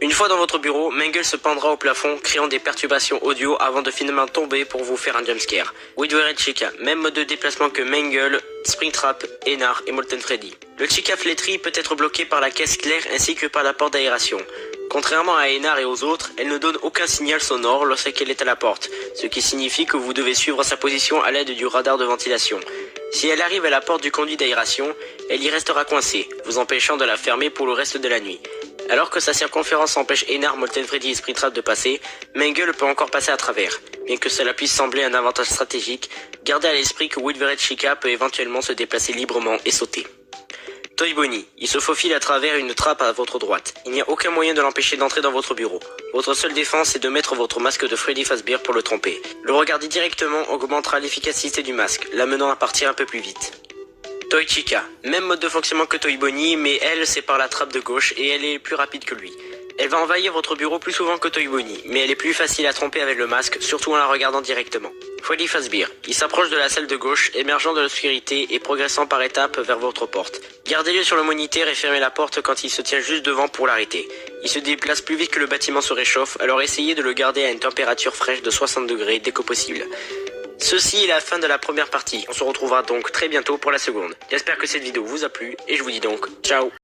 Une fois dans votre bureau, Mangle se pendra au plafond, créant des perturbations audio avant de finalement tomber pour vous faire un jumpscare. Wither et Chica, même mode de déplacement que Mangle, Springtrap, Enar et Molten Freddy. Le Chica flétri peut être bloqué par la caisse claire ainsi que par la porte d'aération. Contrairement à Enar et aux autres, elle ne donne aucun signal sonore lorsqu'elle est à la porte, ce qui signifie que vous devez suivre sa position à l'aide du radar de ventilation. Si elle arrive à la porte du conduit d'aération, elle y restera coincée, vous empêchant de la fermer pour le reste de la nuit. Alors que sa circonférence empêche Enar, Molten Freddy et Springtrap de passer, Mangle peut encore passer à travers. Bien que cela puisse sembler un avantage stratégique, gardez à l'esprit que Wither Chica peut éventuellement se déplacer librement et sauter. Toy Bonnie, il se faufile à travers une trappe à votre droite. Il n'y a aucun moyen de l'empêcher d'entrer dans votre bureau. Votre seule défense est de mettre votre masque de Freddy Fazbear pour le tromper. Le regarder directement augmentera l'efficacité du masque, l'amenant à partir un peu plus vite. Toy Chica, même mode de fonctionnement que Toy Bonnie, mais elle c'est par la trappe de gauche et elle est plus rapide que lui. Elle va envahir votre bureau plus souvent que Toy Bonnie, mais elle est plus facile à tromper avec le masque, surtout en la regardant directement. Freddy Fazbear, il s'approche de la salle de gauche, émergeant de l'obscurité et progressant par étapes vers votre porte. Gardez-le sur le moniteur et fermez la porte quand il se tient juste devant pour l'arrêter. Il se déplace plus vite que le bâtiment se réchauffe, alors essayez de le garder à une température fraîche de 60 degrés dès que possible. Ceci est la fin de la première partie, on se retrouvera donc très bientôt pour la seconde. J'espère que cette vidéo vous a plu et je vous dis donc ciao.